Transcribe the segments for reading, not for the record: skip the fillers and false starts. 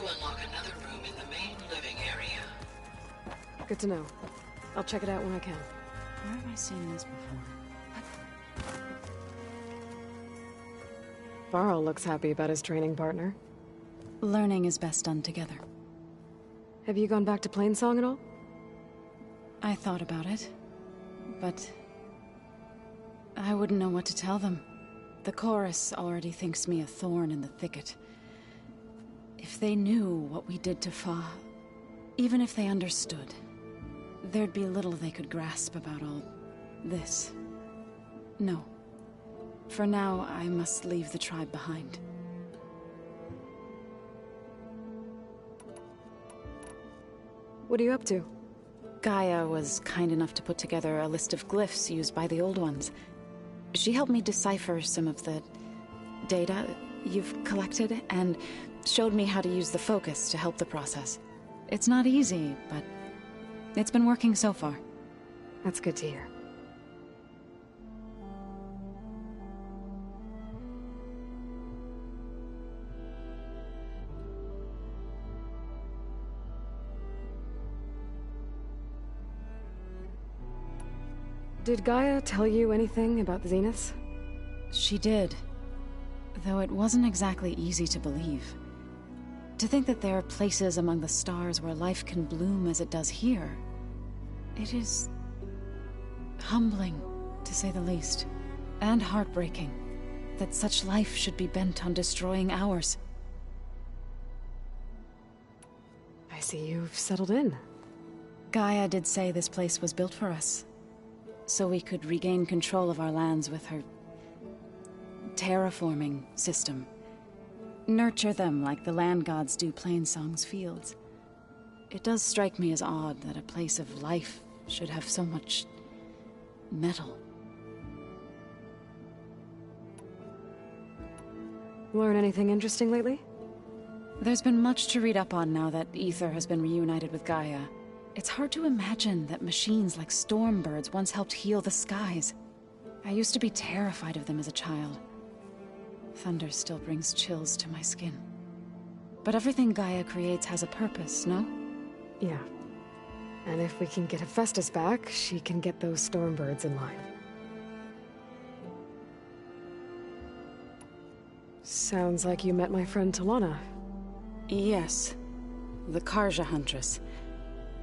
to unlock another room in the main living area. Good to know. I'll check it out when I can. Where have I seen this before? Varl looks happy about his training partner. Learning is best done together. Have you gone back to Plainsong at all? I thought about it, but I wouldn't know what to tell them. The chorus already thinks me a thorn in the thicket. If they knew what we did to Fa, even if they understood, there'd be little they could grasp about all this. No. For now, I must leave the tribe behind. What are you up to? Gaia was kind enough to put together a list of glyphs used by the Old Ones. She helped me decipher some of the data you've collected, and showed me how to use the focus to help the process. It's not easy, but it's been working so far. That's good to hear. Did Gaia tell you anything about the Zeniths? She did. Though it wasn't exactly easy to believe. To think that there are places among the stars where life can bloom as it does here. It is humbling, to say the least. And heartbreaking, that such life should be bent on destroying ours. I see you've settled in. Gaia did say this place was built for us, so we could regain control of our lands with her terraforming system. Nurture them like the land gods do Plainsong's fields. It does strike me as odd that a place of life should have so much metal. Learn anything interesting lately? There's been much to read up on now that Ether has been reunited with Gaia. It's hard to imagine that machines like stormbirds once helped heal the skies. I used to be terrified of them as a child. Thunder still brings chills to my skin. But everything Gaia creates has a purpose, no? Yeah. And if we can get Hephaestus back, she can get those stormbirds in line. Sounds like you met my friend Talana. Yes. The Karja Huntress.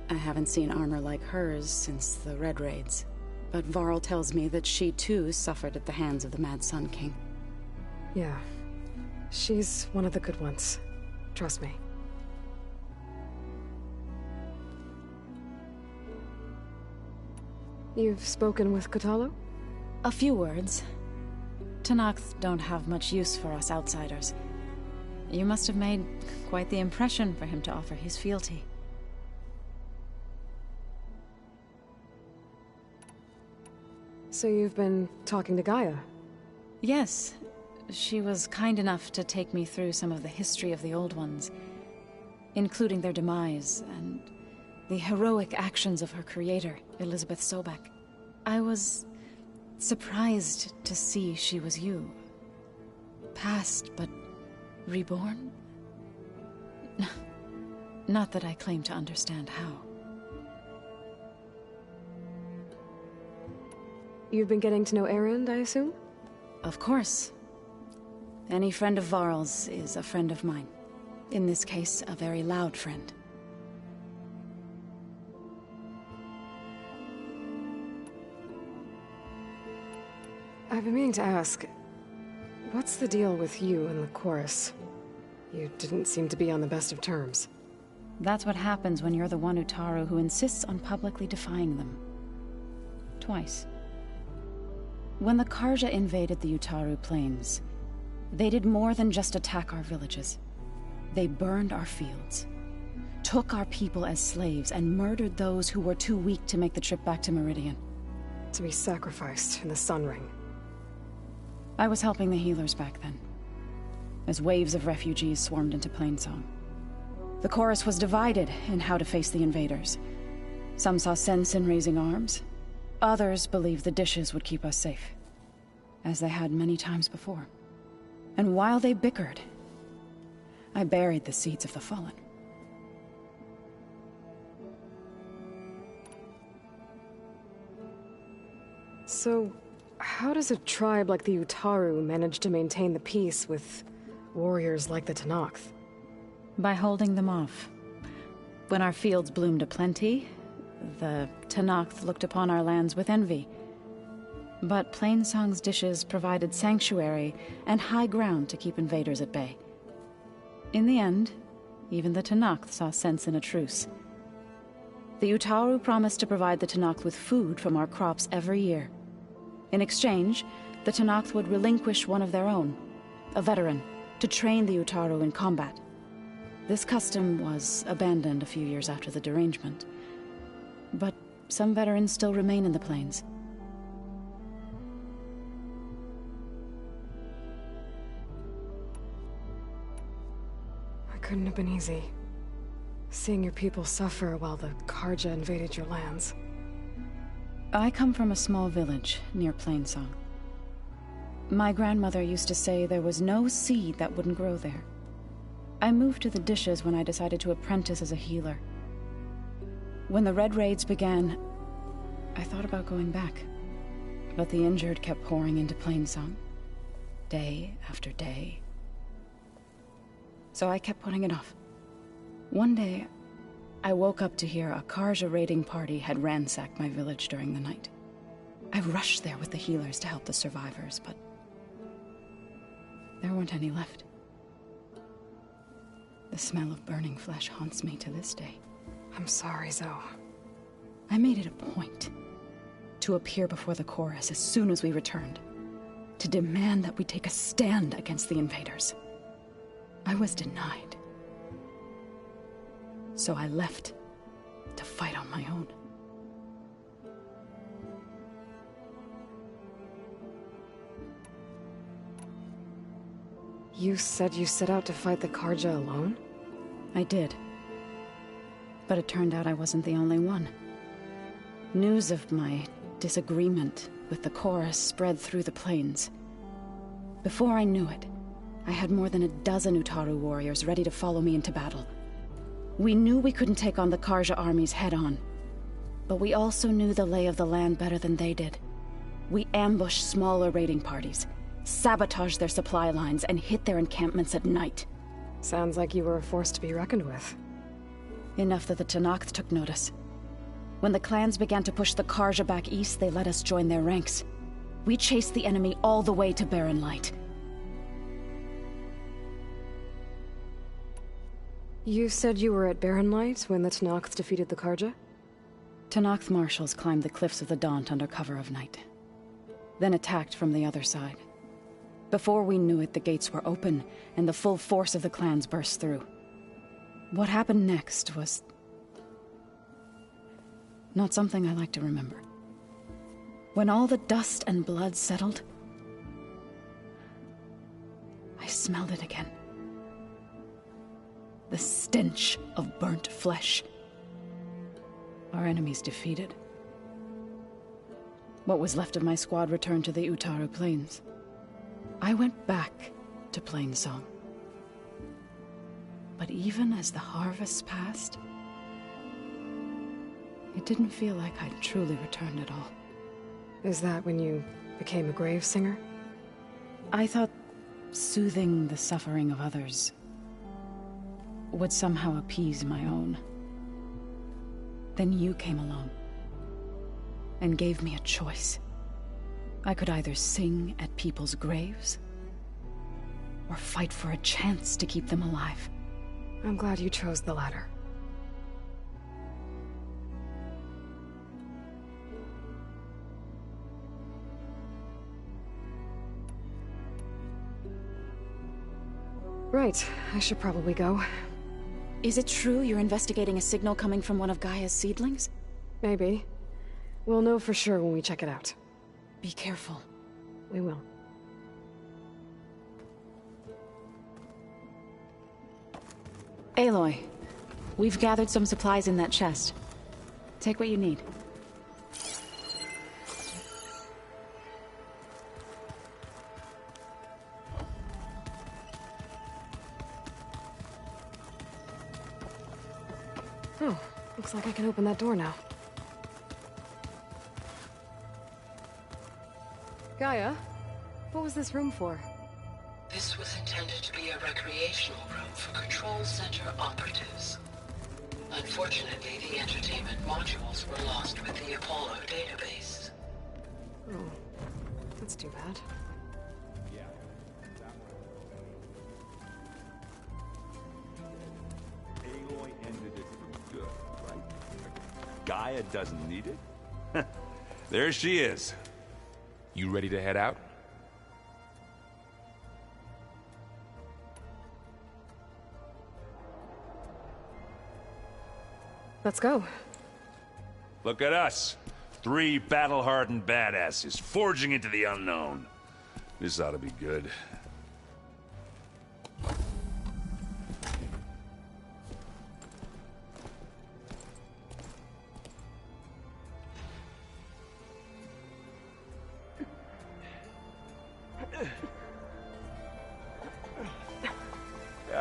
I haven't seen armor like hers since the Red Raids. But Varl tells me that she too suffered at the hands of the Mad Sun King. Yeah. She's one of the good ones. Trust me. You've spoken with Kotallo? A few words. Tenakth don't have much use for us outsiders. You must have made quite the impression for him to offer his fealty. So you've been talking to Gaia? Yes. She was kind enough to take me through some of the history of the Old Ones, including their demise and the heroic actions of her creator, Elizabeth Sobek. I was surprised to see she was you. Past, but reborn? Not that I claim to understand how. You've been getting to know Erend, I assume? Of course. Any friend of Varl's is a friend of mine. In this case, a very loud friend. I've been meaning to ask, what's the deal with you and the chorus? You didn't seem to be on the best of terms. That's what happens when you're the one Utaru who insists on publicly defying them. Twice. When the Karja invaded the Utaru plains, they did more than just attack our villages. They burned our fields, took our people as slaves, and murdered those who were too weak to make the trip back to Meridian. To be sacrificed in the Sun Ring. I was helping the healers back then, as waves of refugees swarmed into Plainsong. The chorus was divided in how to face the invaders. Some saw sense in raising arms. Others believed the dishes would keep us safe, as they had many times before. And while they bickered, I buried the seeds of the fallen. So, how does a tribe like the Utaru manage to maintain the peace with warriors like the Tenakth? By holding them off. When our fields bloomed aplenty, the Tenakth looked upon our lands with envy. But Plainsong's dishes provided sanctuary and high ground to keep invaders at bay. In the end, even the Tenakth saw sense in a truce. The Utaru promised to provide the Tenakth with food from our crops every year. In exchange, the Tenakth would relinquish one of their own, a veteran, to train the Utaru in combat. This custom was abandoned a few years after the derangement. But some veterans still remain in the plains. It couldn't have been easy. Seeing your people suffer while the Karja invaded your lands. I come from a small village near Plainsong. My grandmother used to say there was no seed that wouldn't grow there. I moved to the dishes when I decided to apprentice as a healer. When the Red Raids began, I thought about going back. But the injured kept pouring into Plainsong, day after day. So I kept putting it off. One day, I woke up to hear a Karja raiding party had ransacked my village during the night. I rushed there with the healers to help the survivors, but there weren't any left. The smell of burning flesh haunts me to this day. I'm sorry, Zoe. I made it a point to appear before the chorus as soon as we returned, to demand that we take a stand against the invaders. I was denied. So I left to fight on my own. You said you set out to fight the Karja alone? I did. But it turned out I wasn't the only one. News of my disagreement with the chorus spread through the plains. Before I knew it, I had more than a dozen Utaru warriors ready to follow me into battle. We knew we couldn't take on the Karja armies head-on, but we also knew the lay of the land better than they did. We ambushed smaller raiding parties, sabotaged their supply lines, and hit their encampments at night. Sounds like you were a force to be reckoned with. Enough that the Tenakth took notice. When the clans began to push the Karja back east, they let us join their ranks. We chased the enemy all the way to Barren Light. You said you were at Barren Light when the Tenakth defeated the Karja? Tenakth marshals climbed the cliffs of the Daunt under cover of night, then attacked from the other side. Before we knew it, the gates were open, and the full force of the clans burst through. What happened next was not something I like to remember. When all the dust and blood settled, I smelled it again. The stench of burnt flesh. Our enemies defeated. What was left of my squad returned to the Utaru Plains. I went back to Plainsong. But even as the harvest passed, it didn't feel like I'd truly returned at all. Is that when you became a grave singer? I thought soothing the suffering of others would somehow appease my own. Then you came along and gave me a choice. I could either sing at people's graves or fight for a chance to keep them alive. I'm glad you chose the latter. Right, I should probably go. Is it true you're investigating a signal coming from one of Gaia's seedlings? Maybe. We'll know for sure when we check it out. Be careful. We will. Aloy, we've gathered some supplies in that chest. Take what you need. Oh, looks like I can open that door now. Gaia, what was this room for? This was intended to be a recreational room for Control Center operatives. Unfortunately, the entertainment modules were lost with the Apollo database. Oh, that's too bad. Aloy ended it for good, right? Gaia doesn't need it? There she is. You ready to head out? Let's go. Look at us. 3 battle-hardened badasses forging into the unknown. This ought to be good.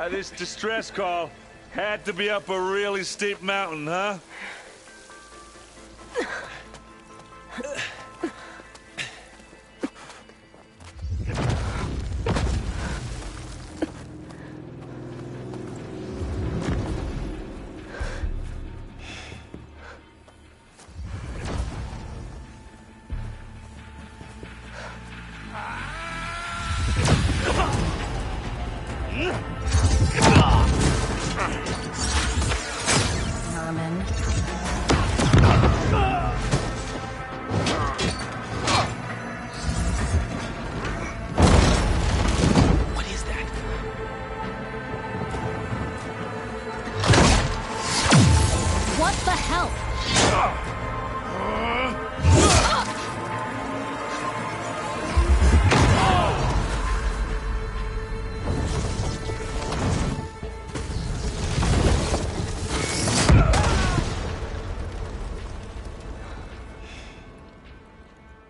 This distress call had to be up a really steep mountain, huh? Norman. What is that? What the hell?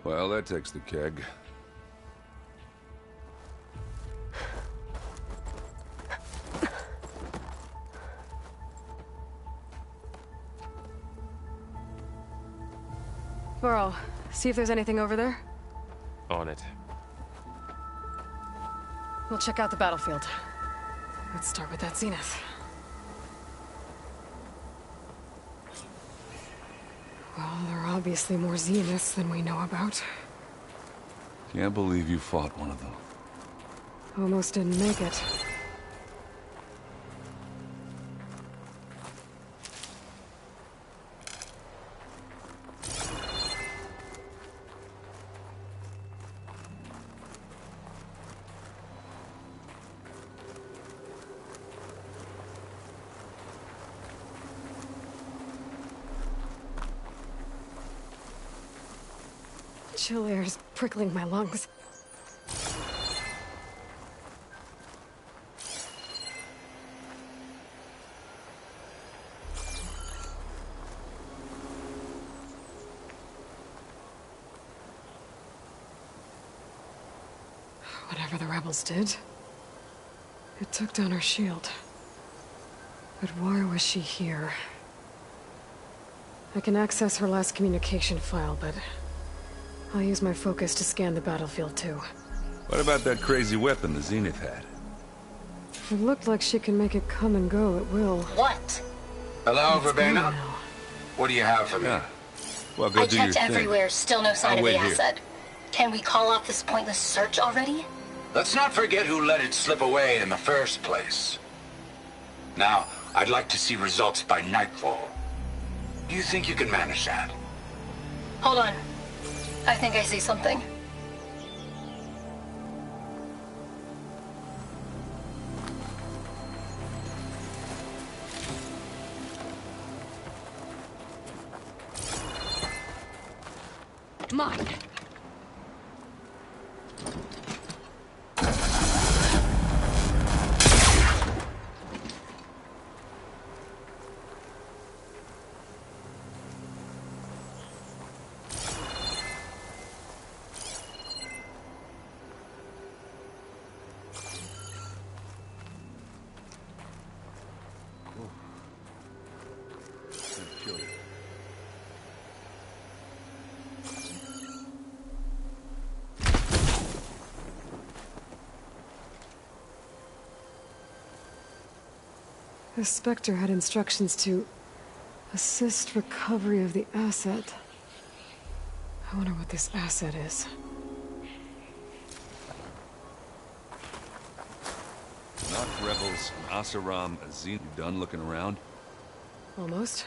Well, that takes the keg. Burrow, see if there's anything over there. On it. We'll check out the battlefield. Let's start with that zenith. Well, there are obviously more zeniths than we know about. Can't believe you fought one of them. Almost didn't make it. Chill air's prickling my lungs. Whatever the rebels did, it took down her shield. But why was she here? I can access her last communication file, but I'll use my focus to scan the battlefield too. What about that crazy weapon the Zenith had? It looked like she can make it come and go at will. What? Hello, It's gone Verbena? now. What do you have for me? Yeah. Well, go I do your checked thing. everywhere, still no sign I'll of the wait here. asset. Can we call off this pointless search already? Let's not forget who let it slip away in the first place. Now, I'd like to see results by nightfall. Do you think you can manage that? Hold on. I think I see something. Mine! The Spectre had instructions to assist recovery of the asset. I wonder what this asset is. Not rebels, Asaram, Azin. You done looking around? Almost.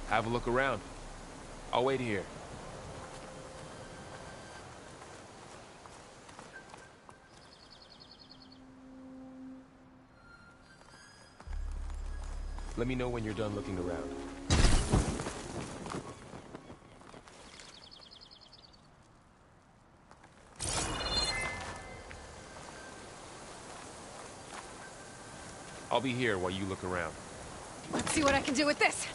Have a look around. I'll wait here. Let me know when you're done looking around. I'll be here while you look around. Let's see what I can do with this.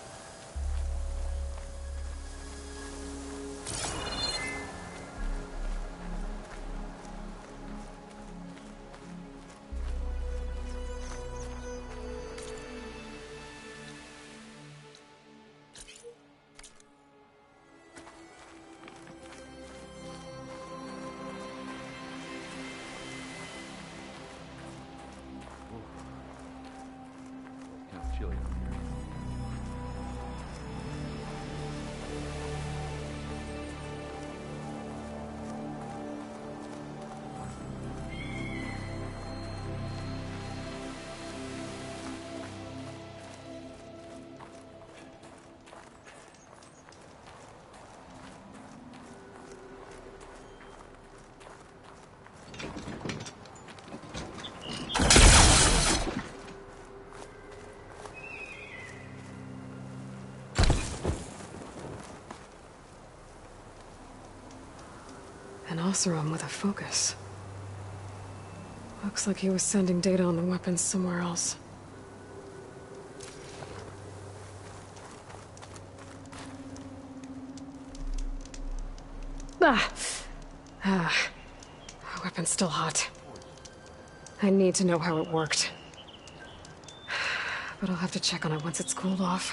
Kind of chilly out here. An Oseram with a focus. Looks like he was sending data on the weapons somewhere else. Ah. Weapon's still hot. I need to know how it worked. But I'll have to check on it once it's cooled off.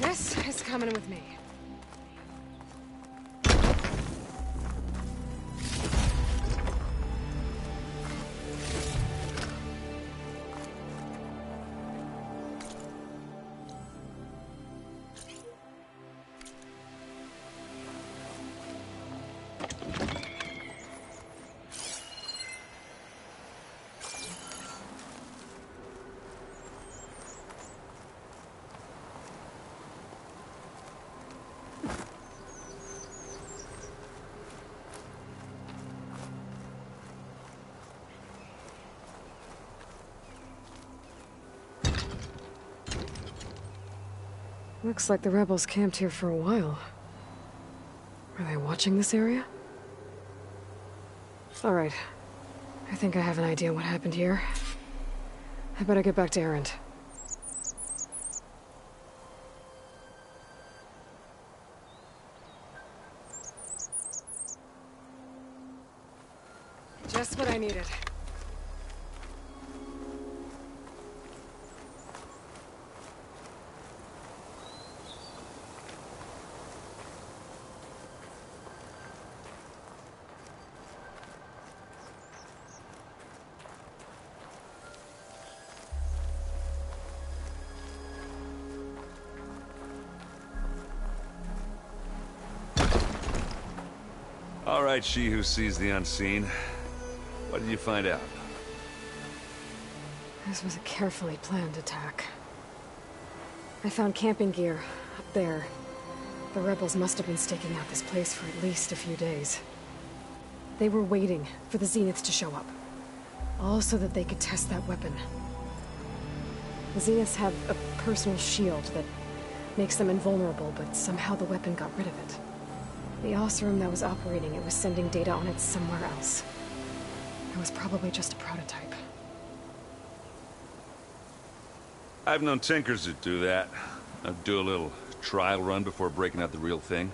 This is coming with me. Looks like the rebels camped here for a while. Are they watching this area? Alright. I think I have an idea what happened here. I better get back to Erend. Just what I needed. All right, she who sees the unseen. What did you find out? This was a carefully planned attack. I found camping gear up there. The rebels must have been staking out this place for at least a few days. They were waiting for the Zeniths to show up. All so that they could test that weapon. The Zeniths have a personal shield that makes them invulnerable, but somehow the weapon got rid of it. The Oseram that was operating it was sending data on it somewhere else. It was probably just a prototype. I've known tinkers that do that. I'd do a little trial run before breaking out the real thing.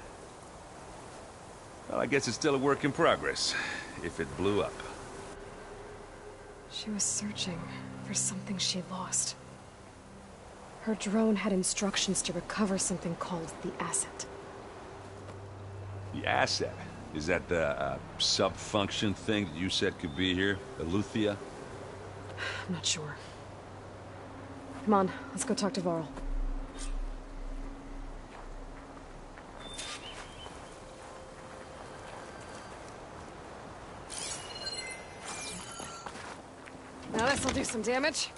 Well, I guess it's still a work in progress, if it blew up. She was searching for something she lost. Her drone had instructions to recover something called the asset. The asset? Is that the sub-function thing that you said could be here? Eleuthia? I'm not sure. Come on, let's go talk to Varl. Now this'll do some damage.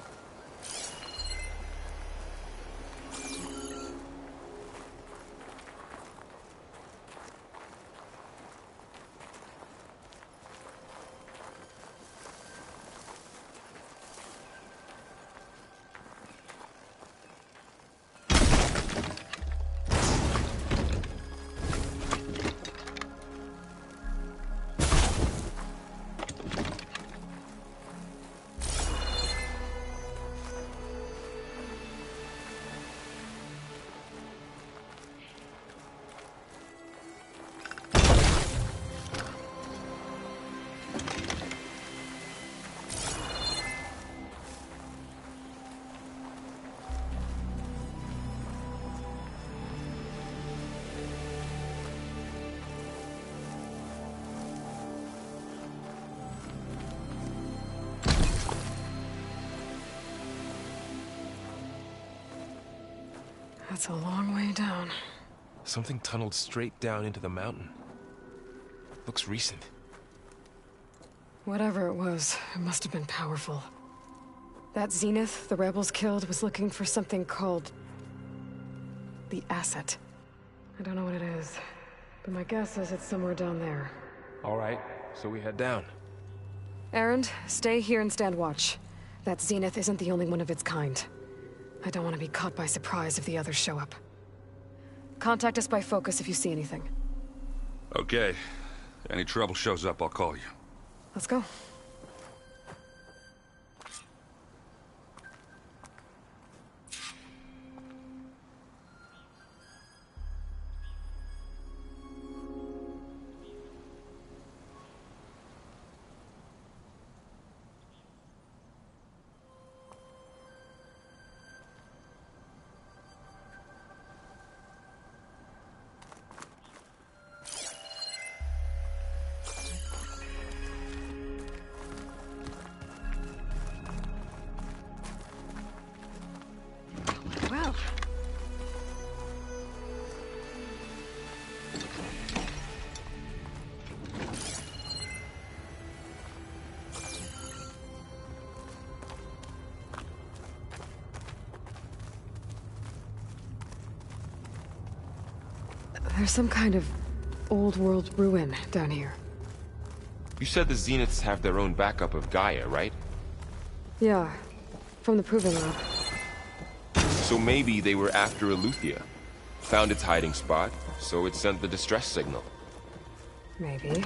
That's a long way down. Something tunneled straight down into the mountain. Looks recent. Whatever it was, it must have been powerful. That Zenith the rebels killed was looking for something called the asset. I don't know what it is, but my guess is it's somewhere down there. All right, so we head down. Erend, stay here and stand watch. That Zenith isn't the only one of its kind. I don't want to be caught by surprise if the others show up. Contact us by focus if you see anything. Okay. Any trouble shows up, I'll call you. Let's go. Well. There's some kind of old world ruin down here. You said the Zeniths have their own backup of Gaia, right? Yeah, from the Proving Lab. So maybe they were after Eleuthia. Found its hiding spot, so it sent the distress signal. Maybe.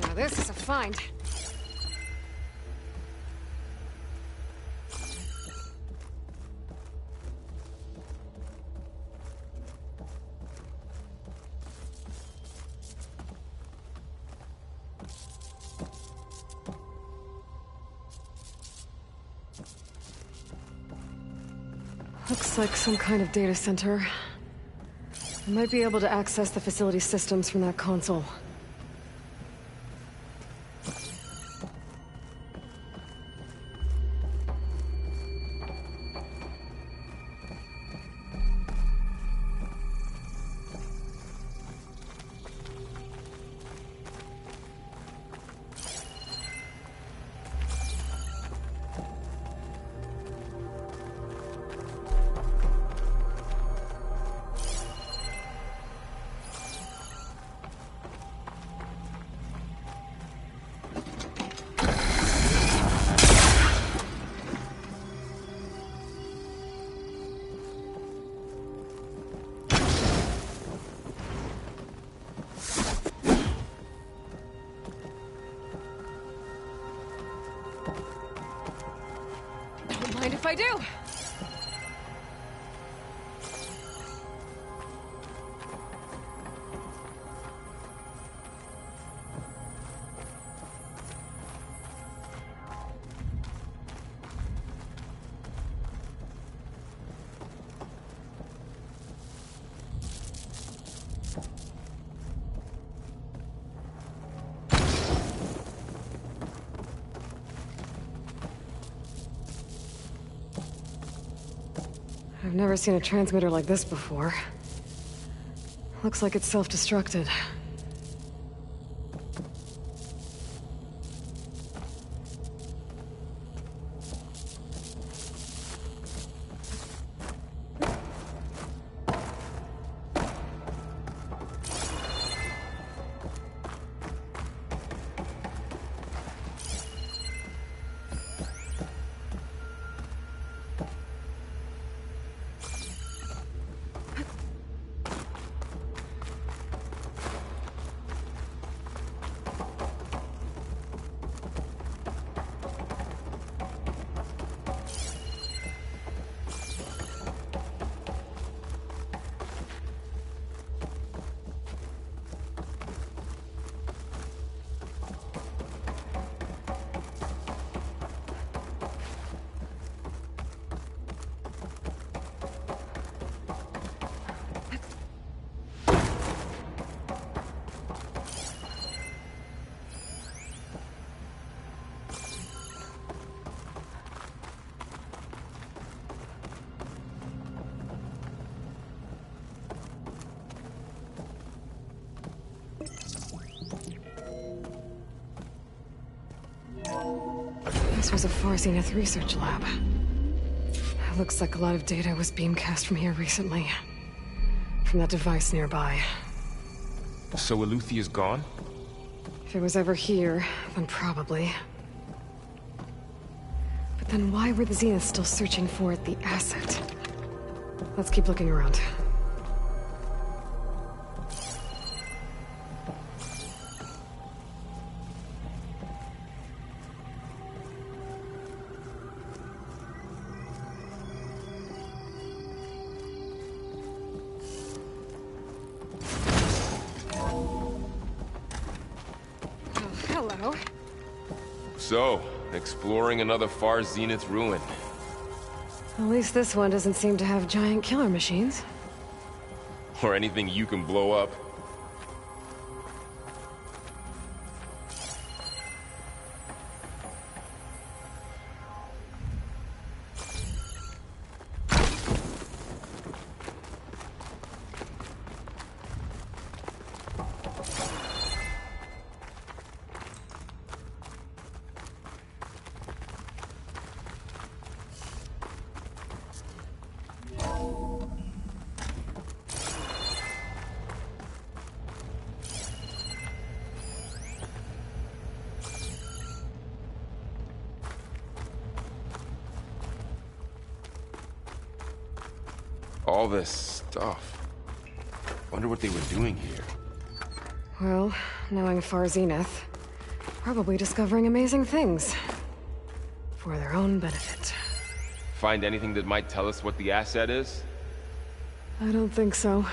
Now this is a find. Looks like some kind of data center. I might be able to access the facility systems from that console. Mind if I do? I've never seen a transmitter like this before. Looks like it's self-destructed. This was a Far Zenith research lab. It looks like a lot of data was beamcast from here recently. From that device nearby. So Eluthia's gone? If it was ever here, then probably. But then why were the Zeniths still searching for the asset? Let's keep looking around. Hello. So, exploring another Far Zenith ruin. At least this one doesn't seem to have giant killer machines. Or anything you can blow up. All this stuff. Wonder what they were doing here. Well, knowing Far Zenith, probably discovering amazing things. For their own benefit. Find anything that might tell us what the asset is? I don't think so.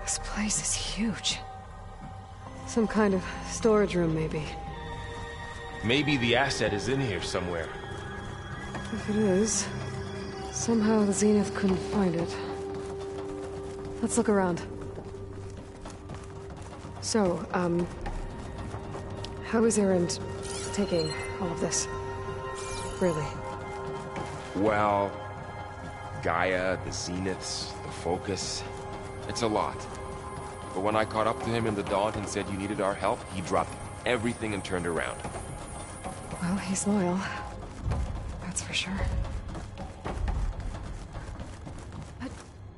This place is huge. Some kind of storage room, maybe. Maybe the asset is in here somewhere. If it is, somehow the Zenith couldn't find it. Let's look around. So, how is Erend taking all of this? Really? Well, Gaia, the Zeniths, the Focus. It's a lot. But when I caught up to him in the Daunt and said you needed our help, he dropped everything and turned around. Well, he's loyal. That's for sure.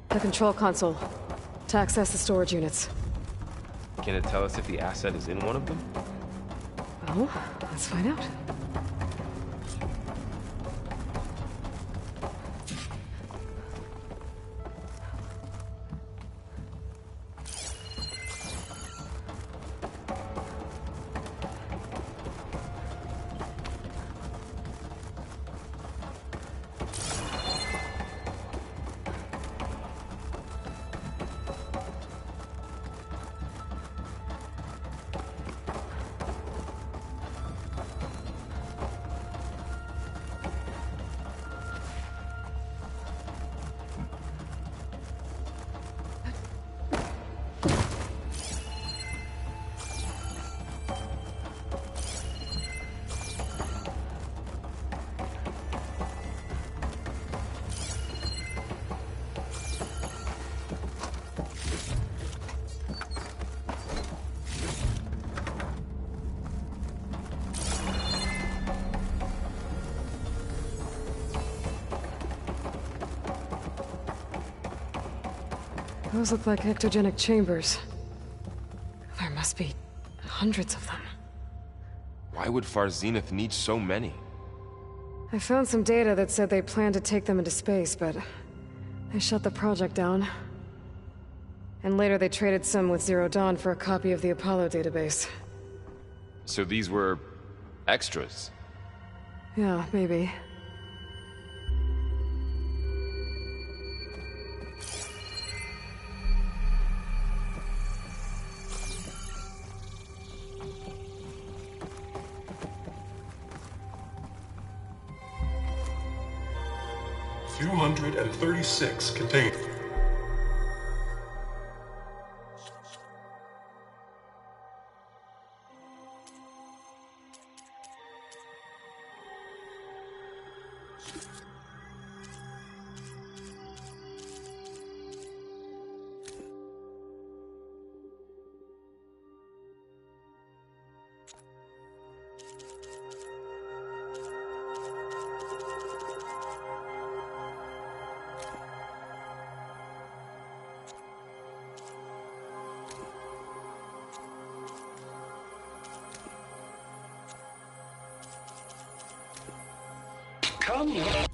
The control console. To access the storage units. Can it tell us if the asset is in one of them? Well, let's find out. Those look like ectogenic chambers. There must be hundreds of them. Why would Far Zenith need so many? I found some data that said they planned to take them into space, but they shut the project down. And later they traded some with Zero Dawn for a copy of the Apollo database. So these were extras? Yeah, maybe. $236 contained. Come on.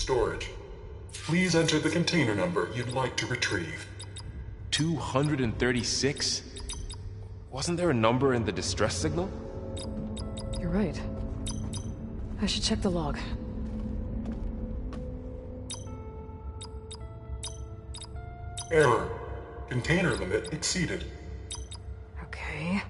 storage. Please enter the container number you'd like to retrieve. 236? Wasn't there a number in the distress signal? You're right. I should check the log. Error. Container limit exceeded. Okay.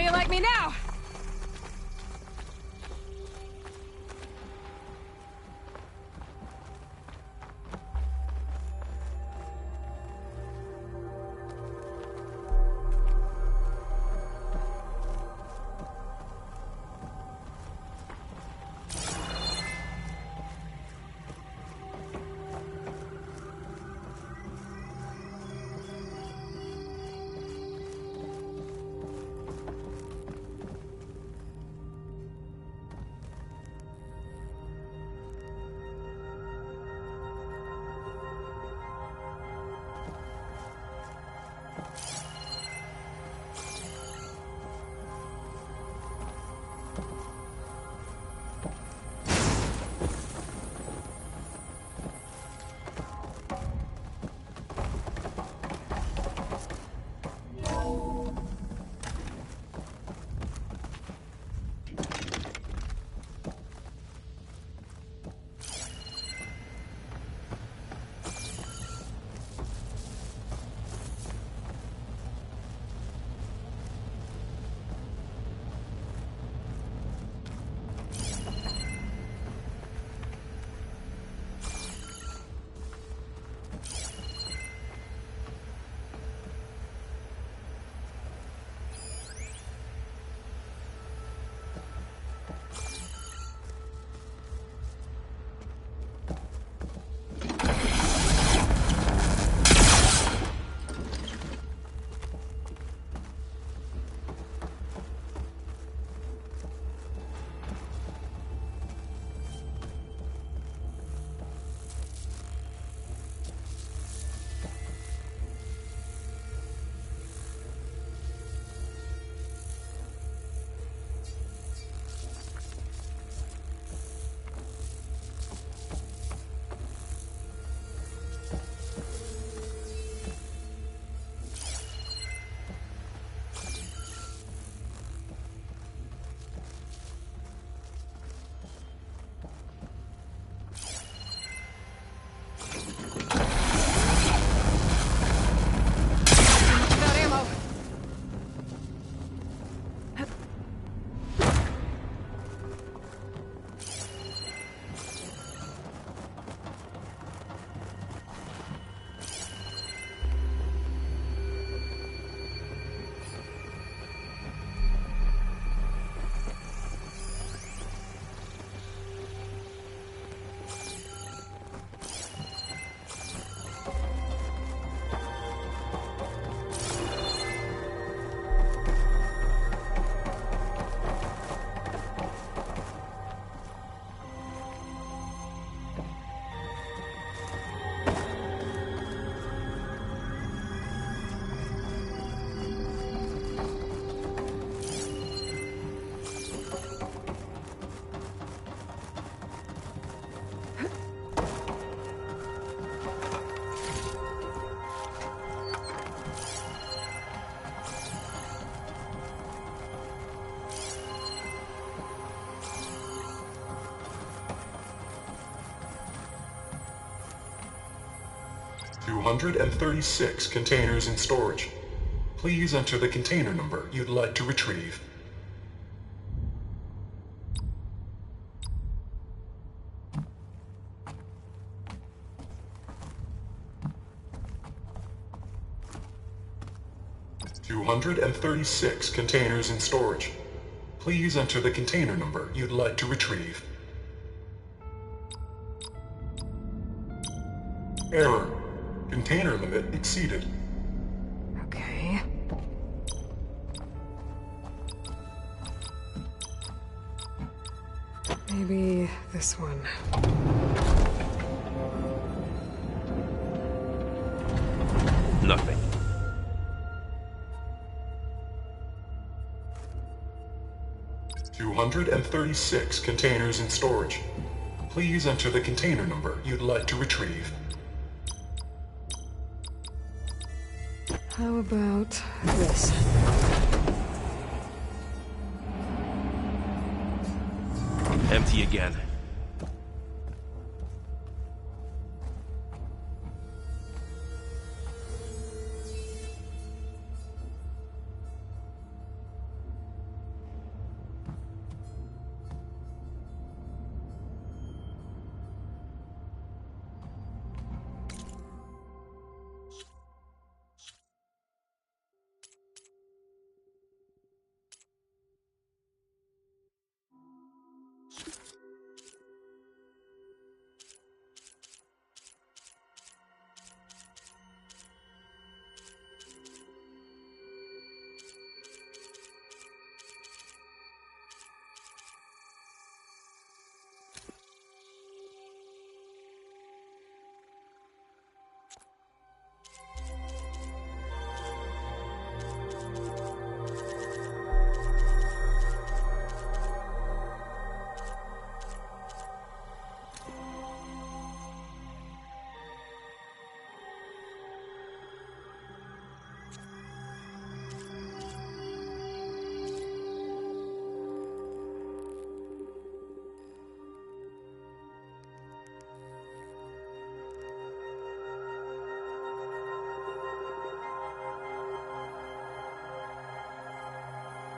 you like me now? Without ammo. 236 containers in storage. Please enter the container number you'd like to retrieve. "236 containers in storage. Please enter the container number you'd like to retrieve." Error. Container limit exceeded. Okay. Maybe this one. Nothing. "236 containers in storage. Please enter the container number you'd like to retrieve." How about this? Empty again.